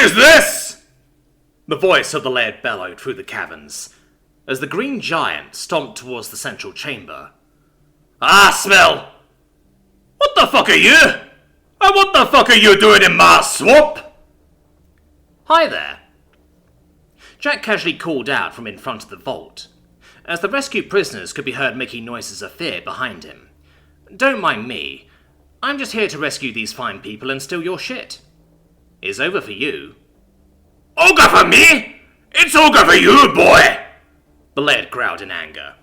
is this? The voice of the laird bellowed through the caverns, as the green giant stomped towards the central chamber. Ah, smell! What the fuck are you? And what the fuck are you doing in my swamp? Hi there. Jack casually called out from in front of the vault, as the rescued prisoners could be heard making noises of fear behind him. Don't mind me. I'm just here to rescue these fine people and steal your shit. It's over for you. Ogre for me? It's ogre for you, boy! The laird growled in anger.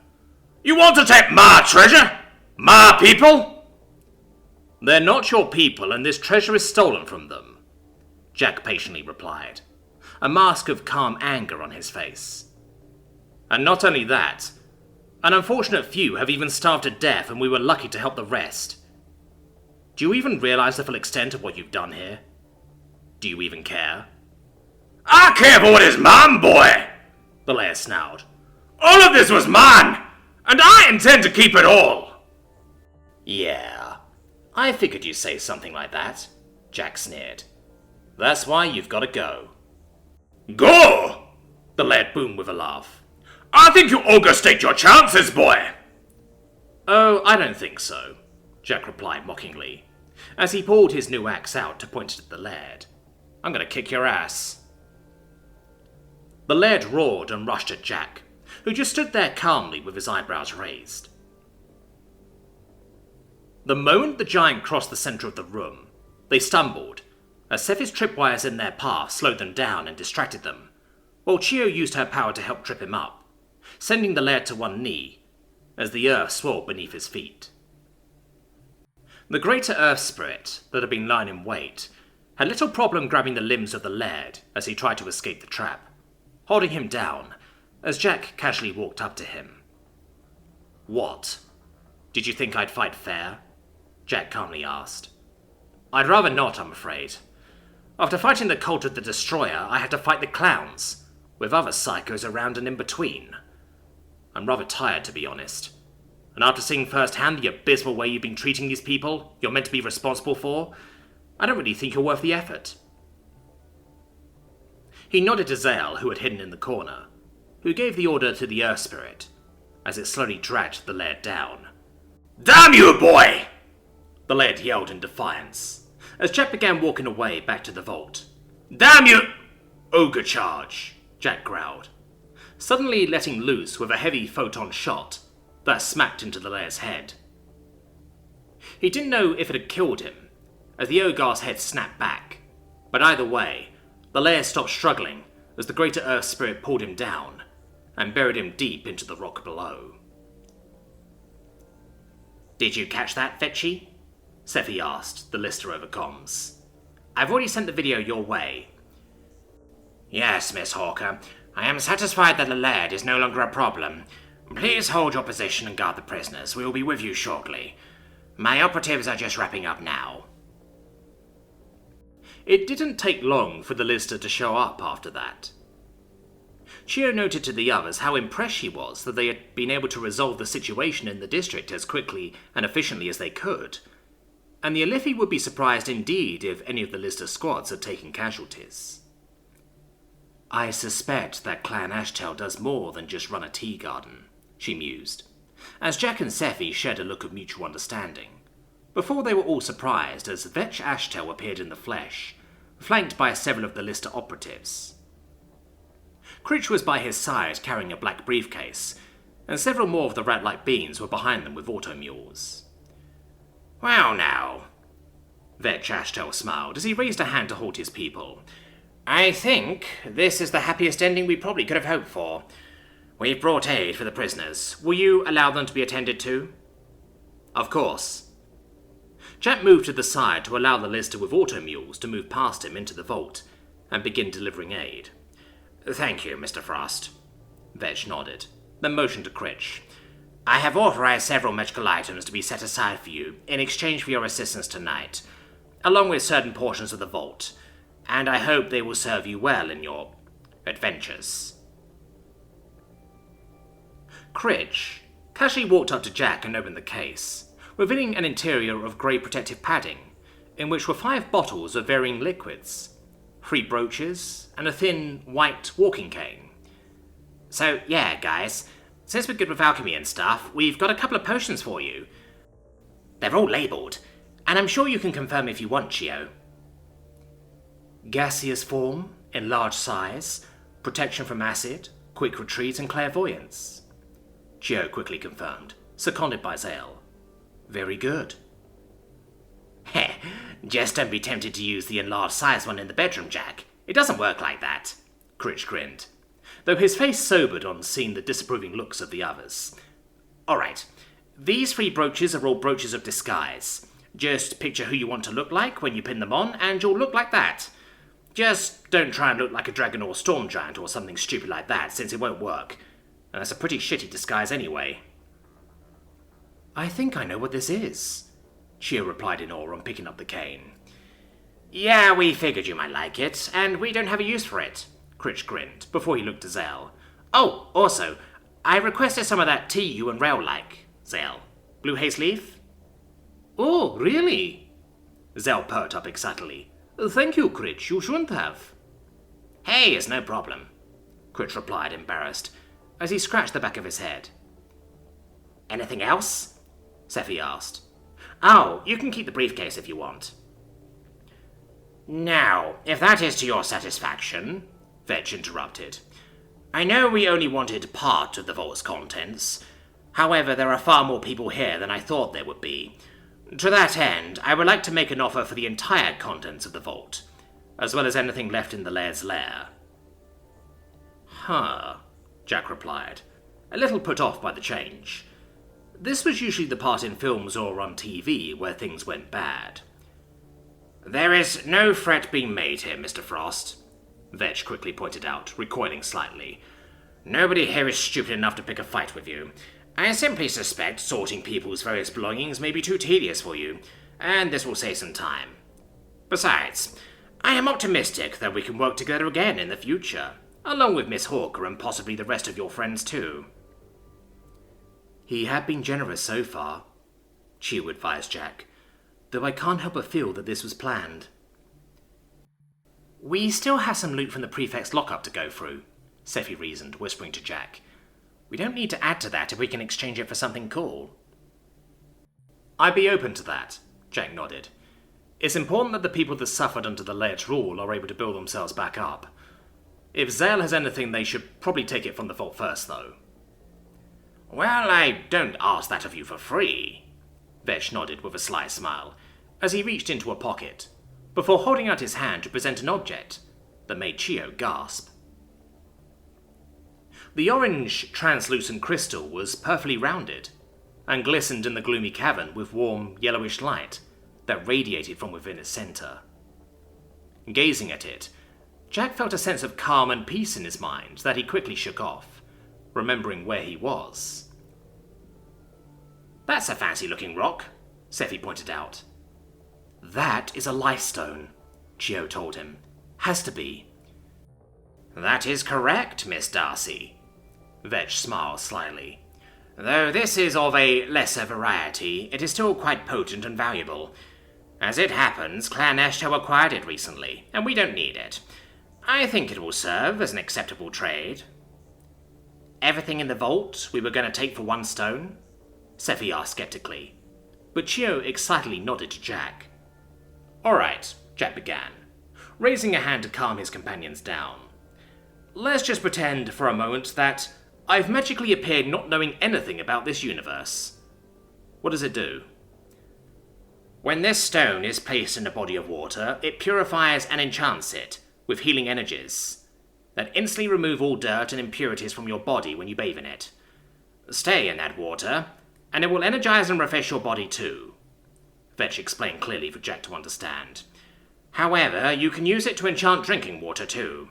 You want to take my treasure? My people? They're not your people, and this treasure is stolen from them, Jack patiently replied, a mask of calm anger on his face. And not only that, an unfortunate few have even starved to death, and we were lucky to help the rest. Do you even realize the full extent of what you've done here? Do you even care? I care for what is mine, boy, the laird snarled. All of this was mine, and I intend to keep it all. Yeah, I figured you'd say something like that, Jack sneered. That's why you've got to go. Go? The laird boomed with a laugh. I think you overstate your chances, boy. Oh, I don't think so, Jack replied mockingly, as he pulled his new axe out to point it at the laird. I'm going to kick your ass. The laird roared and rushed at Jack, who just stood there calmly with his eyebrows raised. The moment the giant crossed the centre of the room, they stumbled, as Sephi's tripwires in their path slowed them down and distracted them, while Chio used her power to help trip him up, sending the laird to one knee, as the earth swirled beneath his feet. The greater earth spirit that had been lying in wait had little problem grabbing the limbs of the laird as he tried to escape the trap, holding him down as Jack casually walked up to him. What? Did you think I'd fight fair? Jack calmly asked. I'd rather not, I'm afraid. After fighting the cult of the Destroyer, I had to fight the clowns, with other psychos around and in between. I'm rather tired, to be honest. And after seeing firsthand the abysmal way you've been treating these people you're meant to be responsible for, I don't really think you're worth the effort. He nodded to Zale, who had hidden in the corner, who gave the order to the Earth Spirit, as it slowly dragged the laird down. Damn you, boy! The laird yelled in defiance, as Jack began walking away back to the vault. Damn you! Ogrecharge, Jack growled, suddenly letting loose with a heavy photon shot that smacked into the laird's head. He didn't know if it had killed him, as the Ogre's head snapped back, but either way, the laird stopped struggling as the greater Earth Spirit pulled him down and buried him deep into the rock below. Did you catch that, Fetchy? Scifi asked, the lister over comms. I've already sent the video your way. Yes, Miss Hawker. I am satisfied that the laird is no longer a problem. Please hold your position and guard the prisoners. We will be with you shortly. My operatives are just wrapping up now. It didn't take long for the lister to show up after that. Chio noted to the others how impressed she was that they had been able to resolve the situation in the district as quickly and efficiently as they could, and the Alifi would be surprised indeed if any of the lister squads had taken casualties. I suspect that Clan Ashtel does more than just run a tea garden, she mused, as Jack and Scifi shared a look of mutual understanding, before they were all surprised as Vetch Ashtel appeared in the flesh, flanked by several of the lister operatives. Critch was by his side carrying a black briefcase, and several more of the rat-like beings were behind them with auto-mules. Well now, Vetch Ashtel smiled as he raised a hand to halt his people. I think this is the happiest ending we probably could have hoped for. We've brought aid for the prisoners. Will you allow them to be attended to? Of course. Jack moved to the side to allow the lister with auto-mules to move past him into the vault and begin delivering aid. Thank you, Mr. Frost. Vetch nodded, then motioned to Critch. I have authorized several magical items to be set aside for you in exchange for your assistance tonight, along with certain portions of the vault, and I hope they will serve you well in your adventures. Critch casually walked up to Jack and opened the case, revealing an interior of grey protective padding, in which were 5 bottles of varying liquids, 3 brooches, and a thin, white walking cane. So, yeah, guys, since we're good with alchemy and stuff, we've got a couple of potions for you. They're all labelled, and I'm sure you can confirm if you want, Chio. Gaseous form, in large size, protection from acid, quick retreat, and clairvoyance. Chio quickly confirmed, seconded by Zale. Very good. Heh, just don't be tempted to use the enlarged size one in the bedroom, Jack. It doesn't work like that. Critch grinned, though his face sobered on seeing the disapproving looks of the others. Alright, these 3 brooches are all brooches of disguise. Just picture who you want to look like when you pin them on, and you'll look like that. Just don't try and look like a dragon or storm giant or something stupid like that, since it won't work. And that's a pretty shitty disguise anyway. I think I know what this is, Chio replied in awe on picking up the cane. Yeah, we figured you might like it, and we don't have a use for it, Critch grinned, before he looked to Zale. Oh, also, I requested some of that tea you and Rail like, Zale. Blue haze leaf? Oh, really? Zale perked up excitedly. Thank you, Critch, you shouldn't have. Hey, it's no problem, Critch replied, embarrassed, as he scratched the back of his head. Anything else? Scifi asked. Oh, you can keep the briefcase if you want. Now, if that is to your satisfaction, Vetch interrupted. I know we only wanted part of the vault's contents. However, there are far more people here than I thought there would be. To that end, I would like to make an offer for the entire contents of the vault, as well as anything left in the Laird's lair. Huh, Jack replied, a little put off by the change. This was usually the part in films or on TV where things went bad. There is no threat being made here, Mr. Frost, Vetch quickly pointed out, recoiling slightly. Nobody here is stupid enough to pick a fight with you. I simply suspect sorting people's various belongings may be too tedious for you, and this will save some time. Besides, I am optimistic that we can work together again in the future, along with Miss Hawker and possibly the rest of your friends too. He had been generous so far, Chio advised Jack, though I can't help but feel that this was planned. We still have some loot from the prefect's lockup to go through, Scifi reasoned, whispering to Jack. We don't need to add to that if we can exchange it for something cool. I'd be open to that, Jack nodded. It's important that the people that suffered under the Laird's rule are able to build themselves back up. If Zale has anything, they should probably take it from the vault first, though. Well, I don't ask that of you for free, Vetch nodded with a sly smile, as he reached into a pocket, before holding out his hand to present an object that made Chio gasp. The orange, translucent crystal was perfectly rounded, and glistened in the gloomy cavern with warm, yellowish light that radiated from within its center. Gazing at it, Jack felt a sense of calm and peace in his mind that he quickly shook off, remembering where he was. That's a fancy-looking rock, Scifi pointed out. That is a life stone, Chio told him. Has to be. That is correct, Miss Darcy, Vetch smiled slyly. Though this is of a lesser variety, it is still quite potent and valuable. As it happens, Clan Eshto acquired it recently, and we don't need it. I think it will serve as an acceptable trade. Everything in the vault we were going to take for 1 stone? Scifi asked skeptically, but Chio excitedly nodded to Jack. All right, Jack began, raising a hand to calm his companions down. Let's just pretend for a moment that I've magically appeared not knowing anything about this universe. What does it do? When this stone is placed in a body of water, it purifies and enchants it with healing energies that instantly remove all dirt and impurities from your body when you bathe in it. Stay in that water, and it will energize and refresh your body too, Vetch explained clearly for Jack to understand. However, you can use it to enchant drinking water too.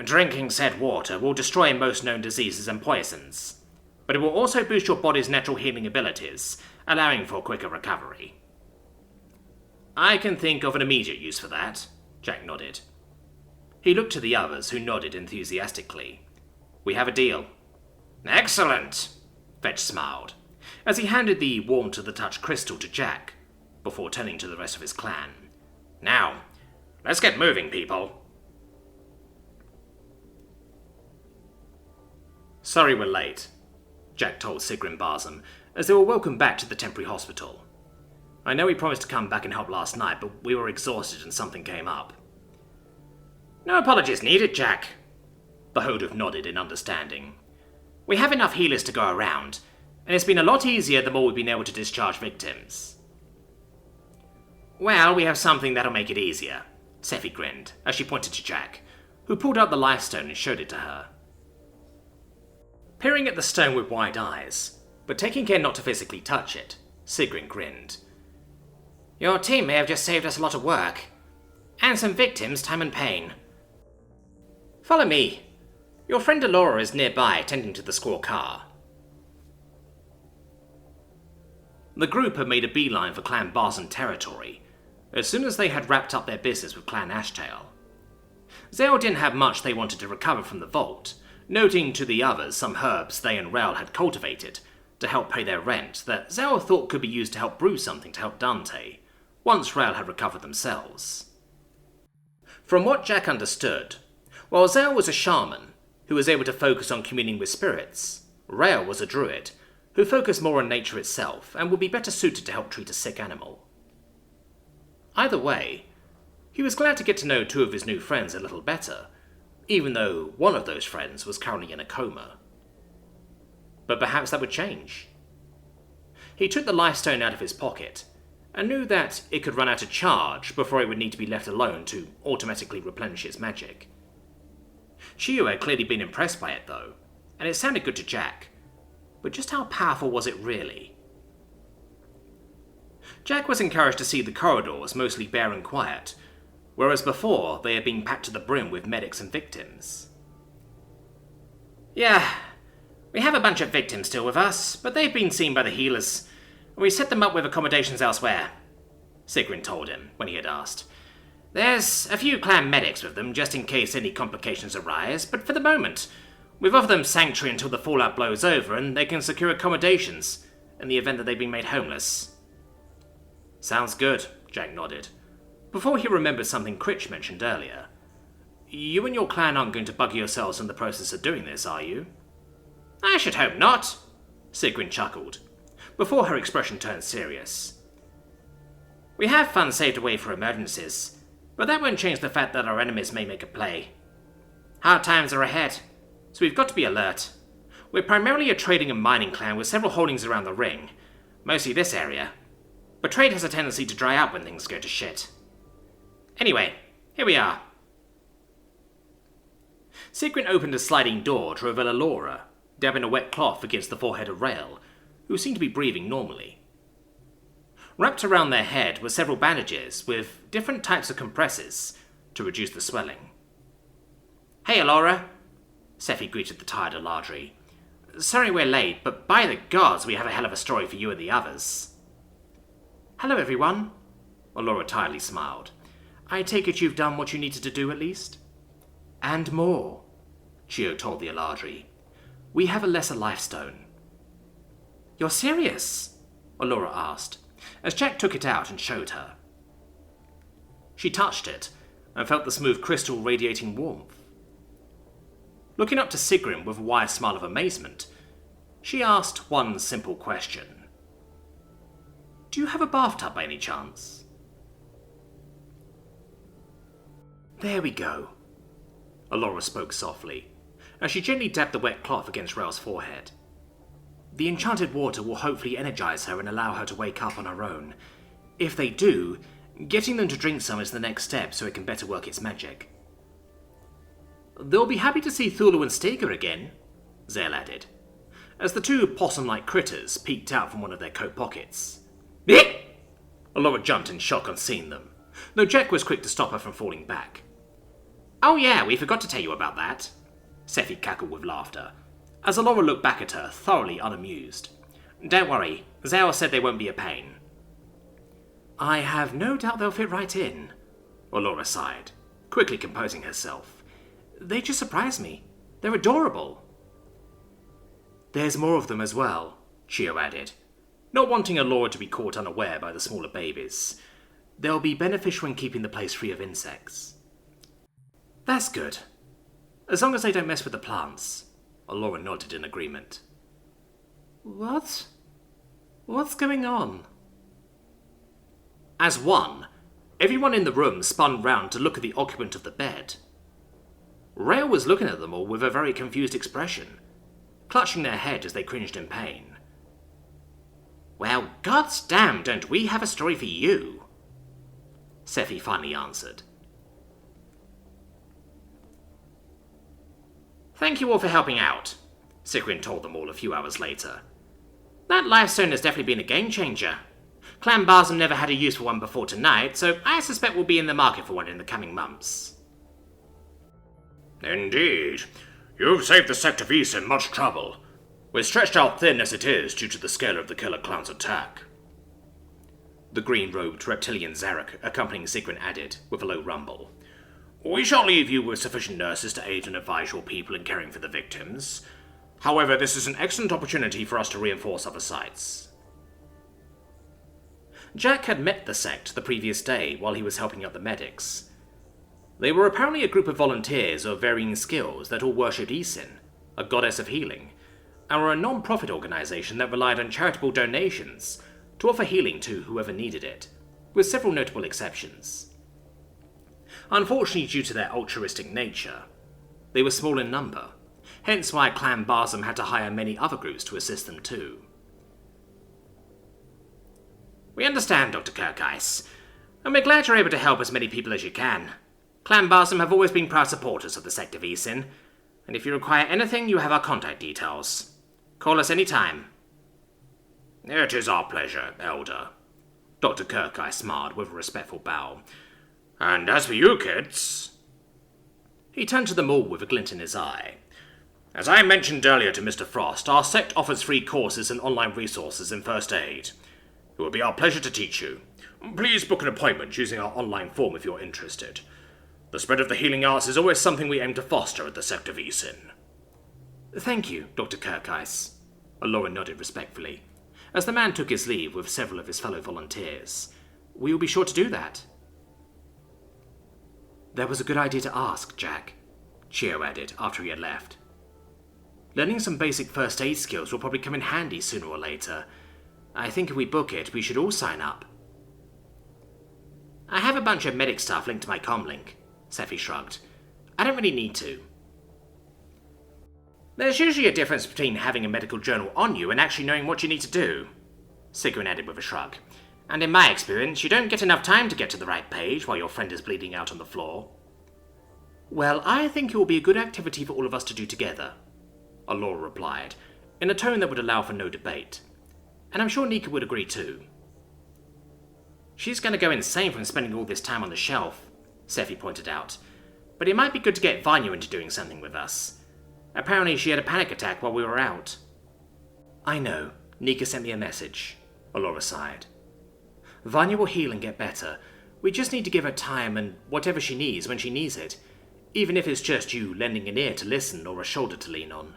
Drinking said water will destroy most known diseases and poisons, but it will also boost your body's natural healing abilities, allowing for quicker recovery. I can think of an immediate use for that, Jack nodded. He looked to the others, who nodded enthusiastically. We have a deal. Excellent, Vetch smiled, as he handed the warm-to-the-touch crystal to Jack, before turning to the rest of his clan. Now, let's get moving, people. Sorry we're late, Jack told Sigrid and Barzum as they were welcomed back to the temporary hospital. I know we promised to come back and help last night, but we were exhausted and something came up. No apologies needed, Jack. The Hodov nodded in understanding. We have enough healers to go around, and it's been a lot easier the more we've been able to discharge victims. Well, we have something that'll make it easier, Scifi grinned as she pointed to Jack, who pulled out the life stone and showed it to her. Peering at the stone with wide eyes, but taking care not to physically touch it, Sigrid grinned. Your team may have just saved us a lot of work, and some victims' time and pain. Follow me. Your friend Alora is nearby, attending to the squaw car. The group had made a beeline for Clan Barzum territory, as soon as they had wrapped up their business with Clan Ashtail. Zale didn't have much they wanted to recover from the vault, noting to the others some herbs they and Rael had cultivated to help pay their rent that Zale thought could be used to help brew something to help Dante, once Rael had recovered themselves. From what Jack understood, while Zale was a shaman who was able to focus on communing with spirits, Rael was a druid who focused more on nature itself and would be better suited to help treat a sick animal. Either way, he was glad to get to know two of his new friends a little better, even though one of those friends was currently in a coma. But perhaps that would change. He took the life stone out of his pocket and knew that it could run out of charge before it would need to be left alone to automatically replenish its magic. Chiyo had clearly been impressed by it though, and it sounded good to Jack, but just how powerful was it really? Jack was encouraged to see the corridors mostly bare and quiet, whereas before they had been packed to the brim with medics and victims. Yeah, we have a bunch of victims still with us, but they've been seen by the healers, and we set them up with accommodations elsewhere, Sigrid told him when he had asked. There's a few clan medics with them, just in case any complications arise, but for the moment, we've offered them sanctuary until the fallout blows over and they can secure accommodations in the event that they've been made homeless. Sounds good, Jack nodded, before he remembered something Critch mentioned earlier. You and your clan aren't going to bug yourselves in the process of doing this, are you? I should hope not, Sigrid chuckled, before her expression turned serious. We have funds saved away for emergencies, but that won't change the fact that our enemies may make a play. Hard times are ahead, so we've got to be alert. We're primarily a trading and mining clan with several holdings around the ring, mostly this area, but trade has a tendency to dry up when things go to shit. Anyway, here we are. Sigrid opened a sliding door to reveal Alora, dabbing a wet cloth against the forehead of Rael, who seemed to be breathing normally. Wrapped around their head were several bandages with different types of compressors to reduce the swelling. Hey, Alora, Scifi greeted the tired Aladri. Sorry we're late, but by the gods, we have a hell of a story for you and the others. Hello, everyone, Alora tiredly smiled. I take it you've done what you needed to do, at least? And more, Chiyo told the Aladri. We have a lesser life stone. You're serious? Alora asked, as Jack took it out and showed her. She touched it and felt the smooth crystal radiating warmth. Looking up to Sigrid with a wide smile of amazement, she asked one simple question. Do you have a bathtub by any chance? There we go, Alora spoke softly, as she gently dabbed the wet cloth against Rael's forehead. The enchanted water will hopefully energize her and allow her to wake up on her own. If they do, getting them to drink some is the next step so it can better work its magic. They'll be happy to see Thulu and Stega again, Zale added, as the two possum-like critters peeked out from one of their coat pockets. Alora jumped in shock on seeing them, though Jack was quick to stop her from falling back. Oh yeah, we forgot to tell you about that, Scifi cackled with laughter, as Alora looked back at her, thoroughly unamused. Don't worry, Zale said they won't be a pain. I have no doubt they'll fit right in, Alora sighed, quickly composing herself. They just surprise me. They're adorable. There's more of them as well, Chiyo added, not wanting Alora to be caught unaware by the smaller babies. They'll be beneficial in keeping the place free of insects. That's good. As long as they don't mess with the plants, Laura nodded in agreement. What? What's going on? As one, everyone in the room spun round to look at the occupant of the bed. Rael was looking at them all with a very confused expression, clutching their head as they cringed in pain. Well, gods damn, don't we have a story for you? Scifi finally answered. Thank you all for helping out, Sigrin told them all a few hours later. That lifestone has definitely been a game changer. Clan Barzum never had a use for one before tonight, so I suspect we'll be in the market for one in the coming months. Indeed. You've saved the Sect of Isen much trouble. We're stretched out thin as it is due to the scale of the Killer Clan's attack. The green-robed reptilian Zarek accompanying Sigrin added, with a low rumble. We shall leave you with sufficient nurses to aid and advise your people in caring for the victims. However, this is an excellent opportunity for us to reinforce other sites. Jack had met the sect the previous day while he was helping out the medics. They were apparently a group of volunteers of varying skills that all worshipped Isen, a goddess of healing, and were a non-profit organization that relied on charitable donations to offer healing to whoever needed it, with several notable exceptions. Unfortunately, due to their altruistic nature, they were small in number, hence why Clan Barzum had to hire many other groups to assist them too. We understand, Dr. Kirkheis, and we're glad you're able to help as many people as you can. Clan Barzum have always been proud supporters of the Sect of Isen, and if you require anything, you have our contact details. Call us any time. It is our pleasure, Elder. Dr. Kirkheis smiled with a respectful bow. And as for you kids... He turned to them all with a glint in his eye. As I mentioned earlier to Mr. Frost, our sect offers free courses and online resources in first aid. It will be our pleasure to teach you. Please book an appointment using our online form if you're interested. The spread of the healing arts is always something we aim to foster at the Sect of Isen. Thank you, Dr. Kirkheis. Laura nodded respectfully, as the man took his leave with several of his fellow volunteers. We will be sure to do that. That was a good idea to ask, Jack, Chio added after he had left. Learning some basic first aid skills will probably come in handy sooner or later. I think if we book it, we should all sign up. I have a bunch of medic stuff linked to my comlink, Scifi shrugged. I don't really need to. There's usually a difference between having a medical journal on you and actually knowing what you need to do, Sigrin added with a shrug. And in my experience, you don't get enough time to get to the right page while your friend is bleeding out on the floor. Well, I think it will be a good activity for all of us to do together, Laura replied, in a tone that would allow for no debate. And I'm sure Nika would agree too. She's going to go insane from spending all this time on the shelf, Scifi pointed out, but it might be good to get Vanya into doing something with us. Apparently she had a panic attack while we were out. I know, Nika sent me a message, Laura sighed. Vanya will heal and get better. We just need to give her time and whatever she needs when she needs it, even if it's just you lending an ear to listen or a shoulder to lean on.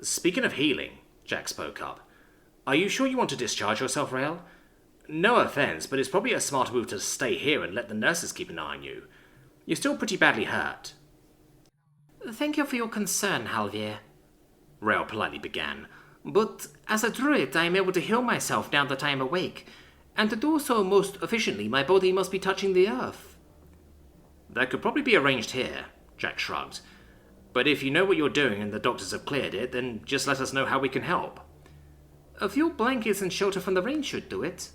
Speaking of healing, Jack spoke up, are you sure you want to discharge yourself, Rael? No offense, but it's probably a smart move to stay here and let the nurses keep an eye on you. You're still pretty badly hurt. Thank you for your concern, Halvier, Rael politely began. But as a druid, I am able to heal myself now that I am awake, and to do so most efficiently, my body must be touching the earth. That could probably be arranged here, Jack shrugged. But if you know what you're doing and the doctors have cleared it, then just let us know how we can help. A few blankets and shelter from the rain should do it,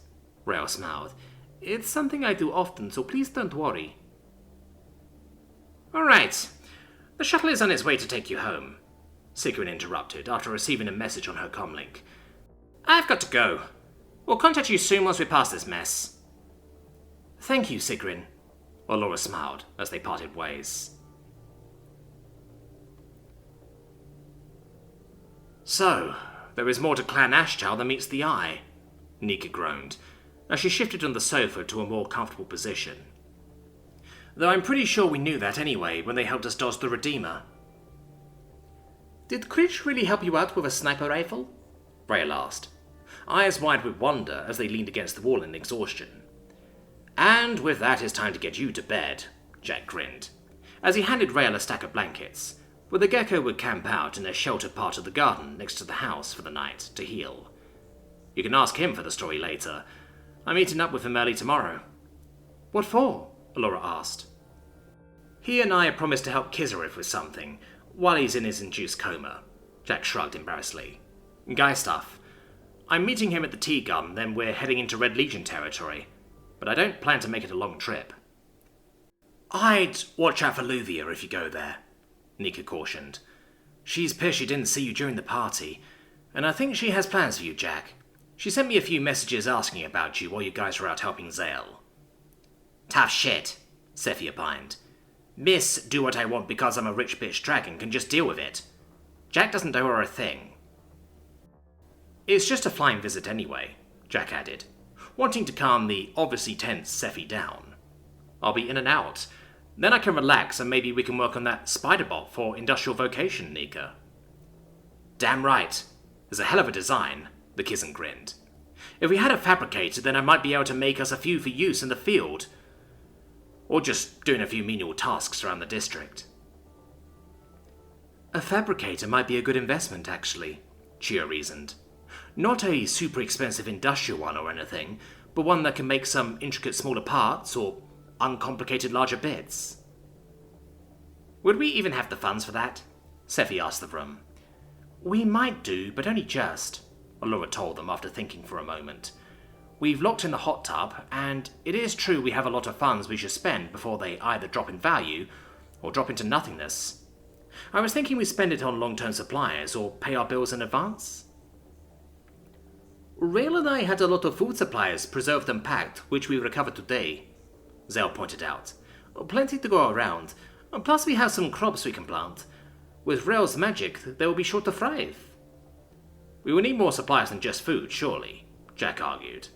Rael smiled. It's something I do often, so please don't worry. All right. The shuttle is on its way to take you home, Sigrin interrupted after receiving a message on her comlink. I've got to go. We'll contact you soon once we pass this mess. Thank you, Sigrin, Laura smiled as they parted ways. So, there is more to Clan Ashtal than meets the eye, Nika groaned, as she shifted on the sofa to a more comfortable position. Though I'm pretty sure we knew that anyway when they helped us dodge the Redeemer. Did Critch really help you out with a sniper rifle? Rael asked, eyes wide with wonder as they leaned against the wall in exhaustion. And with that, it's time to get you to bed, Jack grinned, as he handed Rael a stack of blankets, but the gecko would camp out in a sheltered part of the garden next to the house for the night to heal. You can ask him for the story later. I'm meeting up with him early tomorrow." "What for?" Alora asked. "He and I promised to help Kizareth with something while he's in his induced coma." Jack shrugged embarrassedly. "Guy stuff. I'm meeting him at the tea garden, then we're heading into Red Legion territory, but I don't plan to make it a long trip." "I'd watch out for Luvia if you go there," Nika cautioned. "She's pissed she didn't see you during the party, and I think she has plans for you, Jack. She sent me a few messages asking about you while you guys were out helping Zale." "Tough shit," Scifi opined. "Miss do what I want because I'm a rich bitch dragon can just deal with it. Jack doesn't owe her a thing." "It's just a flying visit anyway," Jack added, wanting to calm the obviously tense Scifi down. "I'll be in and out. Then I can relax and maybe we can work on that spider bot for industrial vocation, Nika." "Damn right. It's a hell of a design," the Kizan grinned. "If we had a fabricator, then I might be able to make us a few for use in the field. Or just doing a few menial tasks around the district." "A fabricator might be a good investment, actually," Chia reasoned. "Not a super expensive industrial one or anything, but one that can make some intricate smaller parts or uncomplicated larger bits." "Would we even have the funds for that?" Scifi asked the room. "We might do, but only just," Alora told them after thinking for a moment. "We've locked in the hot tub, and it is true we have a lot of funds we should spend before they either drop in value or drop into nothingness. I was thinking we spend it on long-term suppliers or pay our bills in advance." "Rail and I had a lot of food supplies preserved and packed, which we recovered today," Zale pointed out. "Plenty to go around. Plus we have some crops we can plant. With Rail's magic, they will be sure to thrive." "We will need more supplies than just food, surely," Jack argued.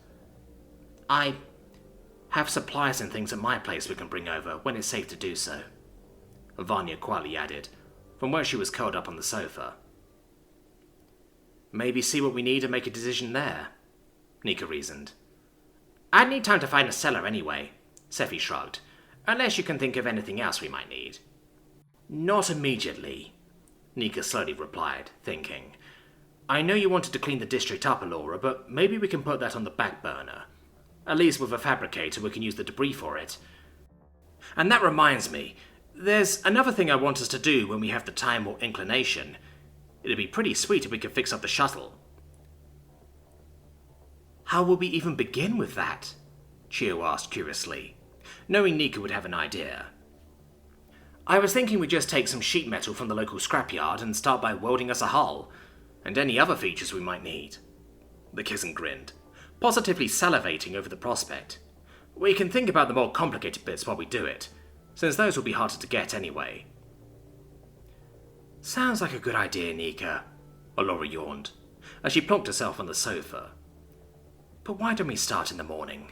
"I have supplies and things at my place we can bring over when it's safe to do so," Vanya quietly added, from where she was curled up on the sofa. "Maybe see what we need and make a decision there," Nika reasoned. "I'd need time to find a cellar anyway," Scifi shrugged, "unless you can think of anything else we might need." "Not immediately," Nika slowly replied, thinking. "I know you wanted to clean the district up, Alora, but maybe we can put that on the back burner. At least with a fabricator we can use the debris for it. And that reminds me, there's another thing I want us to do when we have the time or inclination. It'd be pretty sweet if we could fix up the shuttle." "How will we even begin with that?" Chio asked curiously, knowing Nika would have an idea. "I was thinking we'd just take some sheet metal from the local scrapyard and start by welding us a hull, and any other features we might need." The Kizan grinned, positively salivating over the prospect. "We can think about the more complicated bits while we do it, since those will be harder to get anyway." "Sounds like a good idea, Nika," Alora yawned, as she plonked herself on the sofa. "But why don't we start in the morning?"